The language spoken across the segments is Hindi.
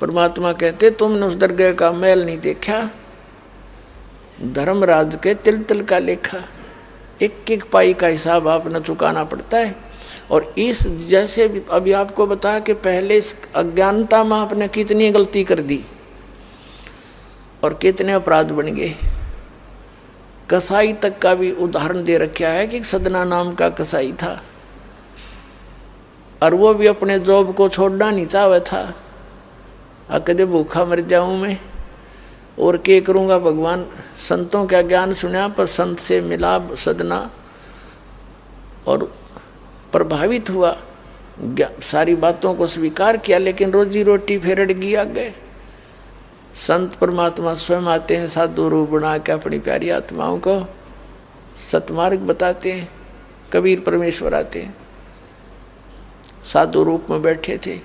परमात्मा कहते तुमने उस दरगाह का मैल नहीं देखा, धर्मराज के तिल तिल का लेखा, एक एक पाई का हिसाब आपने चुकाना पड़ता है। और इस जैसे अभी आपको बताया कि पहले इस अज्ञानता में आपने कितनी गलती कर दी और कितने अपराध बन गए। कसाई तक का भी उदाहरण दे रखा है कि सदना नाम का कसाई था और वो भी अपने जॉब को छोड़ना नहीं चाहता था। कदे भूखा मर जाऊं मैं और क्या करूँगा भगवान। संतों का ज्ञान सुना पर संत से मिला सदना और प्रभावित हुआ, सारी बातों को स्वीकार किया, लेकिन रोजी रोटी फिर अड़ गई आगे। संत परमात्मा स्वयं आते हैं साधु रूप बना के अपनी प्यारी आत्माओं को सतमार्ग बताते हैं। कबीर परमेश्वर आते हैं, साधु रूप में बैठे थे।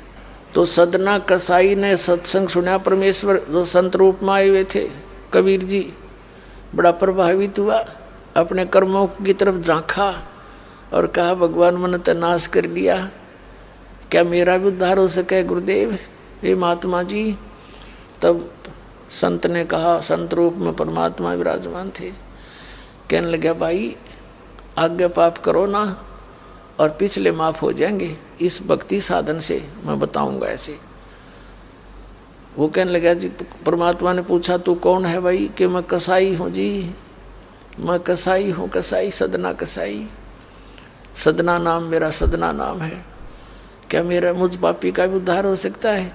तो सदना कसाई ने सत्संग सुना, परमेश्वर जो संत रूप में आए हुए थे कबीर जी, बड़ा प्रभावित हुआ, अपने कर्मों की तरफ झांका और कहा भगवान मैंने तो नाश कर लिया, क्या मेरा भी उद्धार हो सके गुरुदेव, हे महात्मा जी। तब संत ने कहा, संत रूप में परमात्मा विराजमान थे, कहने लगे भाई आगे पाप करो ना और पिछले माफ हो जाएंगे, इस भक्ति साधन से मैं बताऊंगा ऐसे। वो कहने लगा जी, परमात्मा ने पूछा तू कौन है भाई, कि मैं कसाई हूँ जी, मैं कसाई हूँ, कसाई सदना कसाई, सदना नाम मेरा सदना नाम है, क्या मेरा मुझ पापी का भी उद्धार हो सकता है।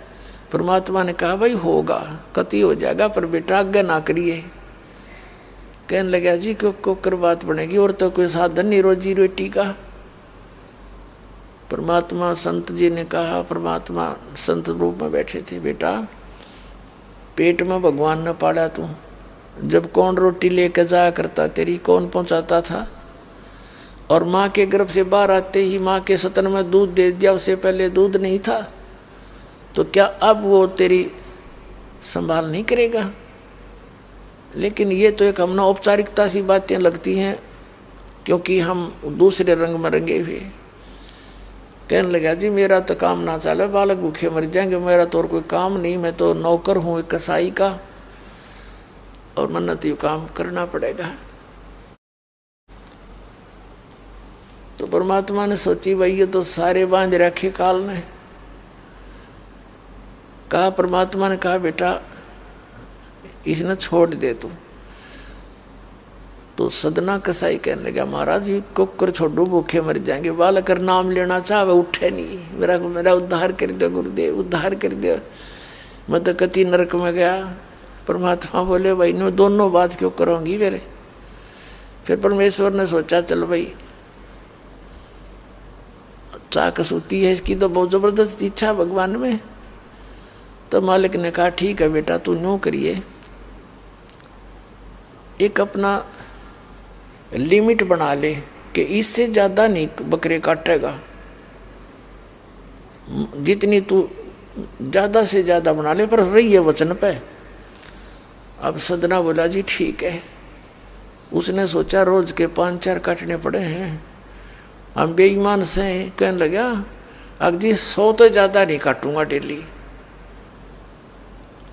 परमात्मा ने कहा भाई होगा, कति हो जाएगा, पर बेटा आज्ञा ना करिए। कहने लगा जी क्यों कर बात बनेगी, और तो कोई साधन नहीं रोजी रोटी का। परमात्मा संत जी ने कहा, परमात्मा संत रूप में बैठे थे, बेटा पेट में भगवान ने पाला तू, जब कौन रोटी लेकर जाया करता तेरी, कौन पहुंचाता था, और माँ के गर्भ से बाहर आते ही माँ के सतन में दूध दे दिया, उससे पहले दूध नहीं था, तो क्या अब वो तेरी संभाल नहीं करेगा। लेकिन ये तो एक हमने औपचारिकता सी बातें लगती हैं, क्योंकि हम दूसरे रंग में रंगे हुए। कहने लगा जी मेरा तो काम ना चले, बालक भूखे मर जाएंगे, मेरा तो और कोई काम नहीं, मैं तो नौकर हूँ एक कसाई का, और मन्नत यू काम करना पड़ेगा। तो परमात्मा ने सोची भाई ये तो सारे बांध रखे काल ने। कहा, परमात्मा ने कहा बेटा इसने छोड़ दे तू। तो सदना कसाई कहने लगा, महाराज ये कुकर छोड़ो भूखे मर जाएंगे, बालक नाम लेना चाहे उठे नहीं, मेरा उद्धार कर दो गुरुदेव, उद्धार कर दो, मैं तो कति नरक में गया। परमात्मा बोले भाई नो दोनों बात क्यों करोगी मेरे। फिर परमेश्वर ने सोचा चल भाई चाकस होती है इसकी तो बहुत जबरदस्त इच्छा भगवान में। तो मालिक ने कहा ठीक है बेटा तू न्यों करिए, एक अपना लिमिट बना ले कि इससे ज़्यादा नहीं बकरे काटेगा, जितनी तू ज़्यादा से ज़्यादा बना ले, पर रही है वचन पे। अब सदना बोला जी ठीक है। उसने सोचा रोज के 5-4 काटने पड़े हैं, हम बेईमान से। कहने लगा अब जी 100 तो ज़्यादा नहीं काटूंगा डेली।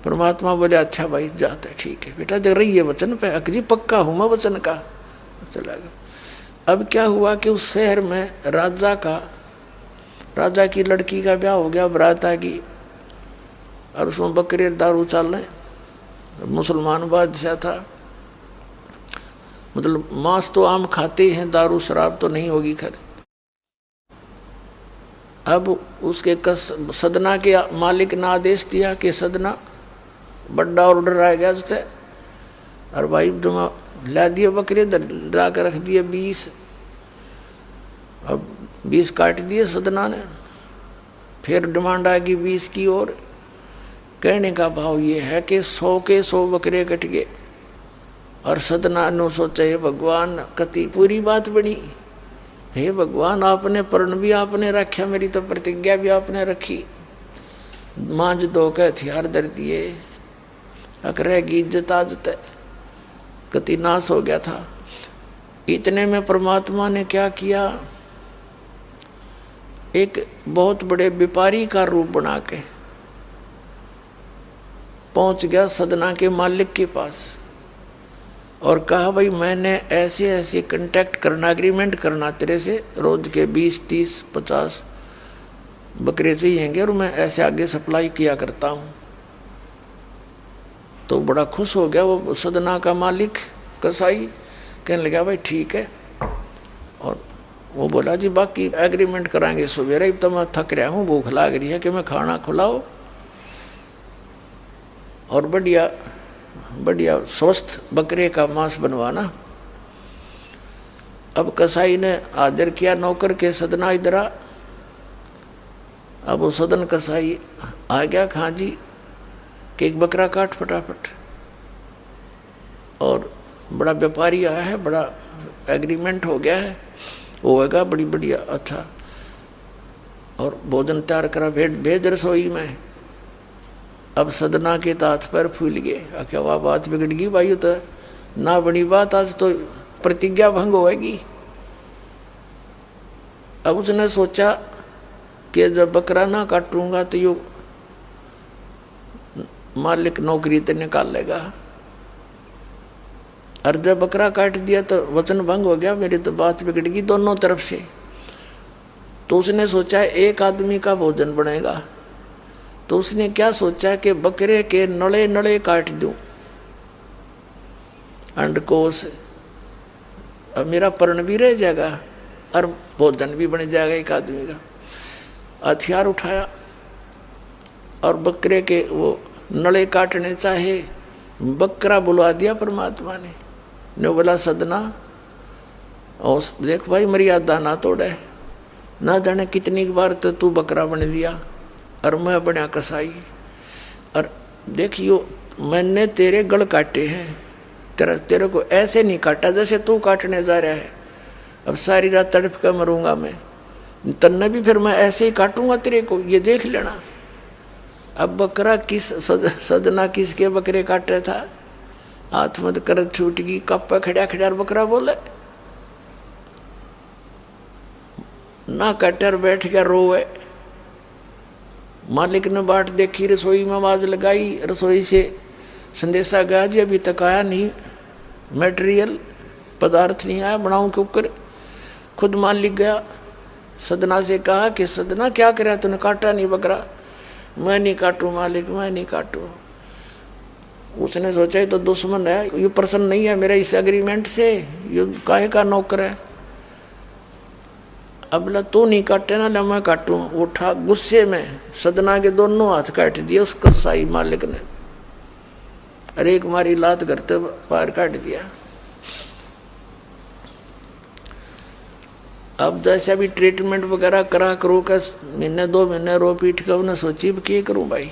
परमात्मा बोले अच्छा भाई जाते ठीक है बेटा, देख रही है वचन पे, अक जी पक्का हूँ मैं वचन का। चला गया। अब क्या हुआ कि उस शहर में राजा की लड़की का ब्याह हो गया, बारात आ गई, और उसमें बकरे दारू चल रहे। मुसलमान बादशाह था, मतलब मांस तो आम खाते हैं, दारू शराब तो नहीं होगी खैर। अब उसके सदना के मालिक ने आदेश दिया कि सदना बड़ा ऑर्डर आएगा उससे, और भाई ला दिए बकरे ला कर रख दिए 20। अब 20 काट दिए सदना ने। फिर डिमांड आएगी 20 की, और कहने का भाव ये है कि 100 के 100 बकरे कट गए। और सदना ने सोचा हे भगवान कति पूरी बात बनी, हे भगवान आपने प्रण भी आपने रखा, मेरी तो प्रतिज्ञा भी आपने रखी, मांझ दो के हथियार धर दिए, अकरेगी इज्जत आज तक कति नाश हो गया था। इतने में परमात्मा ने क्या किया, एक बहुत बड़े व्यापारी का रूप बना के पहुंच गया सदना के मालिक के पास और कहा भाई मैंने ऐसे ऐसे कांटेक्ट करना, एग्रीमेंट करना तेरे से, रोज के 20, 30, 50 बकरे चाहिएंगे और मैं ऐसे आगे सप्लाई किया करता हूँ। तो बड़ा खुश हो गया वो सदना का मालिक कसाई, कहने लगा भाई ठीक है। और वो बोला जी बाकी एग्रीमेंट कराएंगे सवेरे ही, तो मैं थक रहा हूँ, भूख लग रही है कि मैं खाना खिलाओ और बढ़िया बढ़िया स्वस्थ बकरे का मांस बनवाना। अब कसाई ने आदर किया नौकर के, सदना इधर आ। अब वो सदन कसाई आ गया, खां जी कि एक बकरा काट फटाफट। और बड़ा व्यापारी आया है, बड़ा एग्रीमेंट हो गया है, होएगा बड़ी बढ़िया अच्छा। और भोजन तैयार करा, भेज रसोई में। अब सदना के हाथ पैर फूल गए, क्या वाह बात बिगड़ गई भाई, तो ना बनी बात, आज तो प्रतिज्ञा भंग होएगी। अब उसने सोचा कि जब बकरा ना काटूंगा तो यो मालिक नौकरी तो निकाल लेगा, और जब बकरा काट दिया तो वचन भंग हो गया, मेरी तो बात बिगड़ गई दोनों तरफ से। तो उसने सोचा एक आदमी का भोजन बनेगा, तो उसने क्या सोचा कि बकरे के नड़े नड़े काट दूं अंडकोश, अब मेरा पर्ण भी रह जाएगा और भोजन भी बन जाएगा एक आदमी का। हथियार उठाया और बकरे के वो नड़े काटने चाहे, बकरा बुलवा दिया परमात्मा ने बोला सदना और देख भाई मर्यादा ना तोड़े, ना जाने कितनी बार तो तू बकरा बन दिया और मैं बना कसाई, और देखियो मैंने तेरे गल काटे हैं, तेरे को ऐसे नहीं काटा जैसे तू काटने जा रहा है। अब सारी रात तड़प कर मरूंगा मैं, तन्ने भी फिर मैं ऐसे ही काटूंगा तेरे को, ये देख लेना। अब बकरा किस सदना किसके बकरे काट रहा था, हाथ मत कर छूट गई, कप पे खड़ा खड़ा बकरा बोले ना, कटर बैठ गया रोवे। मालिक ने बाट देखी, रसोई में आवाज लगाई, रसोई से संदेशा गया जी अभी तक आया नहीं, मटेरियल पदार्थ नहीं आया, बनाऊं क्यों कर। खुद मालिक गया, सदना से कहा कि सदना क्या करे, तूने काटा नहीं बकरा। मैं नहीं काटूं मालिक, मैं नहीं काटूं। उसने सोचा ये तो दुश्मन है, ये प्रसन्न नहीं है मेरे इस एग्रीमेंट से, ये काहे का नौकर है। अब बोला तू नहीं काटे ना, ले मैं काटूं। उठा गुस्से में सदना के दोनों हाथ काट दिए उस कसाई मालिक ने, अरे एक मारी लात करते पार काट दिया। अब जैसे अभी ट्रीटमेंट वगैरह करा करो का, महीने 2 महीने रो पीट कर उन्हें सोची क्या करूं भाई।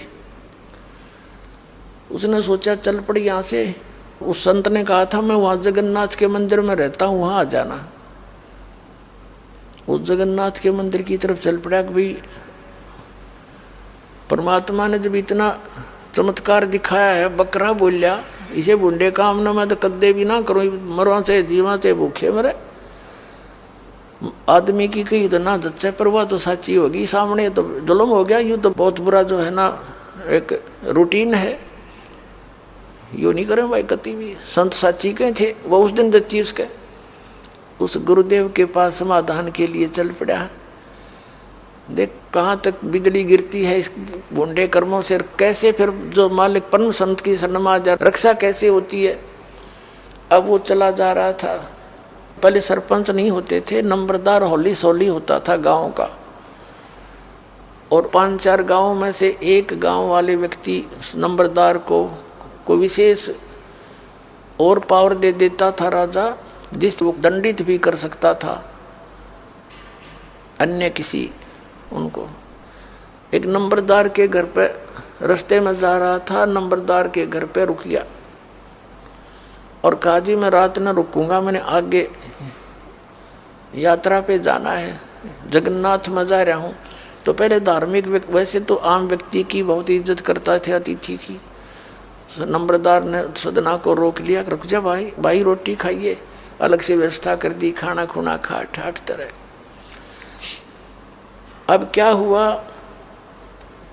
उसने सोचा चल पड़ी यहाँ से। उस संत ने कहा था मैं वहाँ जगन्नाथ के मंदिर में रहता हूँ, वहाँ आ जाना। उस जगन्नाथ के मंदिर की तरफ चल पड़ा कि भाई परमात्मा ने जब इतना चमत्कार दिखाया है, बकरा बोलिया, इसे बुंडे काम ना मैं तो कदे भी ना करूँ, मरवा से जीवा से भूखे मरे। आदमी की कही तो ना जच्चे, पर वह तो सच्ची होगी, सामने तो जुल्म हो गया। यूँ तो बहुत बुरा जो है ना एक रूटीन है, यूँ नहीं करें भाई कति भी। संत साची कहे थे वो उस दिन जच्ची उसके, उस गुरुदेव के पास समाधान के लिए चल पड़ा। देख कहाँ तक बिजली गिरती है इस बूंदे कर्मों से, कैसे फिर जो मालिक परम संत की शरण में आ जा रक्षा कैसे होती है। अब वो चला जा रहा था, पहले सरपंच नहीं होते थे, नंबरदार होली सोली होता था गांव का, और 5-4 गांव में से एक गांव वाले व्यक्ति नंबरदार को विशेष और पावर दे देता था राजा, जिस वो दंडित भी कर सकता था अन्य किसी उनको। एक नंबरदार के घर पे रास्ते में जा रहा था, नंबरदार के घर पे रुक गया और कहा जी मैं रात न रुकूंगा, मैंने आगे यात्रा पे जाना है, जगन्नाथ में जा रहा हूँ। तो पहले धार्मिक वैसे तो आम व्यक्ति की बहुत इज्जत करता थे, अतिथि की। नंबरदार ने सदना को रोक लिया, रुक जा भाई रोटी खाइए, अलग से व्यवस्था कर दी, खाना खुना खा ठाठ तरह। अब क्या हुआ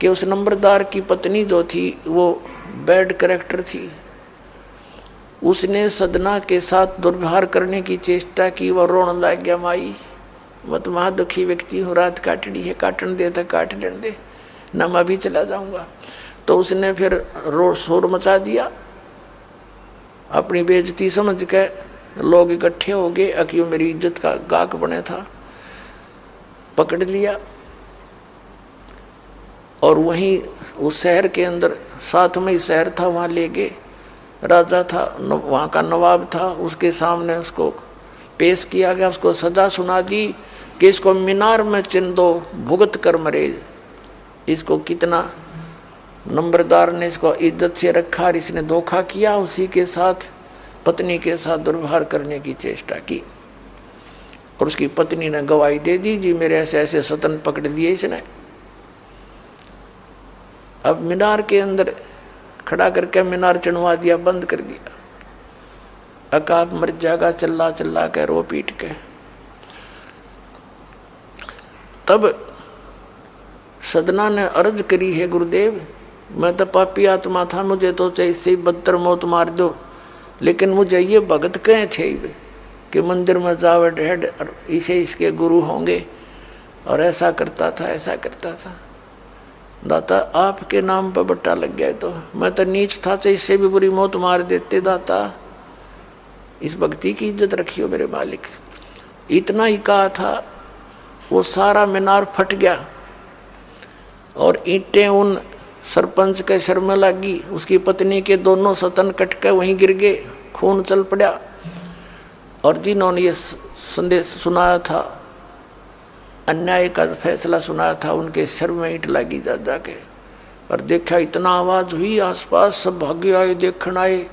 कि उस नंबरदार की पत्नी जो थी वो बैड कैरेक्टर थी। उसने सदना के साथ दुर्व्यवहार करने की चेष्टा की। वह रोने लग गया, माई मैं तो महा दुखी व्यक्ति हूँ, रात काटनी है, काटन दे तो काट दे, ना मैं भी चला जाऊंगा। तो उसने फिर शोर मचा दिया। अपनी बेइज्जती समझ के लोग इकट्ठे हो गए, अक्यों मेरी इज्जत का गाक बने था, पकड़ लिया। और वहीं उस शहर के अंदर, साथ में ही शहर था, वहाँ ले गए। राजा था, वहाँ का नवाब था, उसके सामने उसको पेश किया गया। उसको सजा सुना दी कि इसको मीनार में चिन दो, भुगत कर मरे। इसको कितना नंबरदार ने इसको इज्जत से रखा और इसने धोखा किया, उसी के साथ पत्नी के साथ दुर्व्यवहार करने की चेष्टा की। और उसकी पत्नी ने गवाही दे दी, जी मेरे ऐसे ऐसे सतन पकड़ दिए इसने। अब मीनार के अंदर खड़ा करके मीनार चढ़वा दिया, बंद कर दिया। अकाब मर जाएगा, चिल्ला चिल्ला के रो पीट के। तब सदना ने अर्ज करी, है गुरुदेव मैं तो पापी आत्मा था, मुझे तो चाहे इससे ही बदतर मौत मार दो, लेकिन मुझे ये भगत कहे थे कि मंदिर में जावे ढेड इसे इसके गुरु होंगे, और ऐसा करता था ऐसा करता था। दाता आपके नाम पर बट्टा लग गया, तो मैं तो नीच था, तो इससे भी बुरी मौत मार देते। दाता इस भक्ति की इज्जत रखियो मेरे मालिक। इतना ही कहा था, वो सारा मीनार फट गया और ईंटें उन सरपंच के सर में लगी। उसकी पत्नी के दोनों सतन कट के वहीं गिर गए, खून चल पड़ा। और जिन्होंने ये संदेश सुनाया था, अन्याय का फैसला सुनाया था, उनके सर में ईंट लगी जा जाके। और देखा इतना आवाज हुई, आसपास सब भागे आए, देखने आए,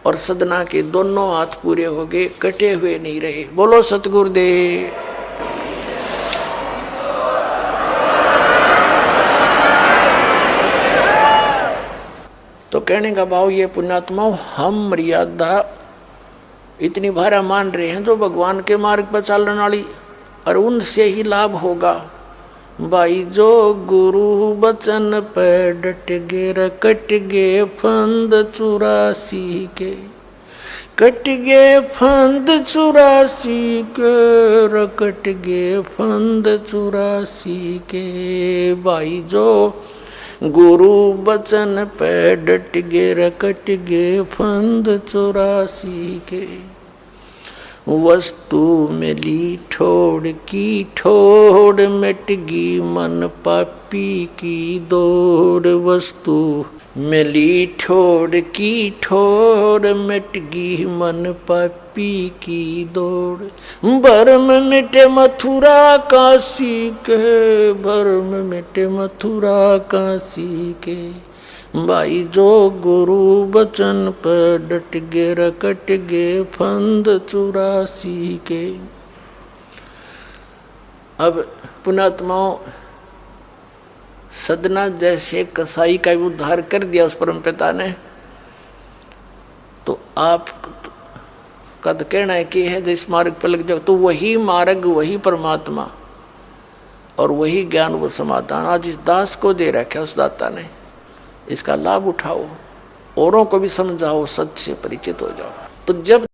और सदना के दोनों हाथ पूरे हो गए, कटे हुए नहीं रहे। बोलो सतगुरुदेव। तो कहने का भाव ये पुण्यात्माओं, हम मर्यादा इतनी भारा मान रहे हैं जो भगवान के मार्ग पर चलने वाली, और उनसे ही लाभ होगा। भाई जो गुरु बचन पे डट गे, कट गे फंद 84 के, कट गे फंद 84 के, कट गे फंद 84 के। भाई जो गुरु बचन पे डट गे, कट गे फंद 84 के। वस्तु मिली ठोड़ की ठोड़, मिटगी मन पापी की दौड़। वस्तु मिली ठोड़ की ठोड़, मिटगी मन पापी की दौड़। भरम मिटे मथुरा काशी के, भरम मिटे मथुरा काशी के। भाई जो गुरु बचन पर डट गे, कट गे फंद 84 के। अब पुण्यात्माओं, सदना जैसे कसाई का उद्धार कर दिया उस परम पिता ने, तो आप का तो कहना है कि है जिस मार्ग पर लग जाओ, तो वही मार्ग, वही परमात्मा और वही ज्ञान, वो समाधान आज इस दास को दे रखा है उस दाता ने। इसका लाभ उठाओ, औरों को भी समझाओ, सच से परिचित हो जाओ। तो जब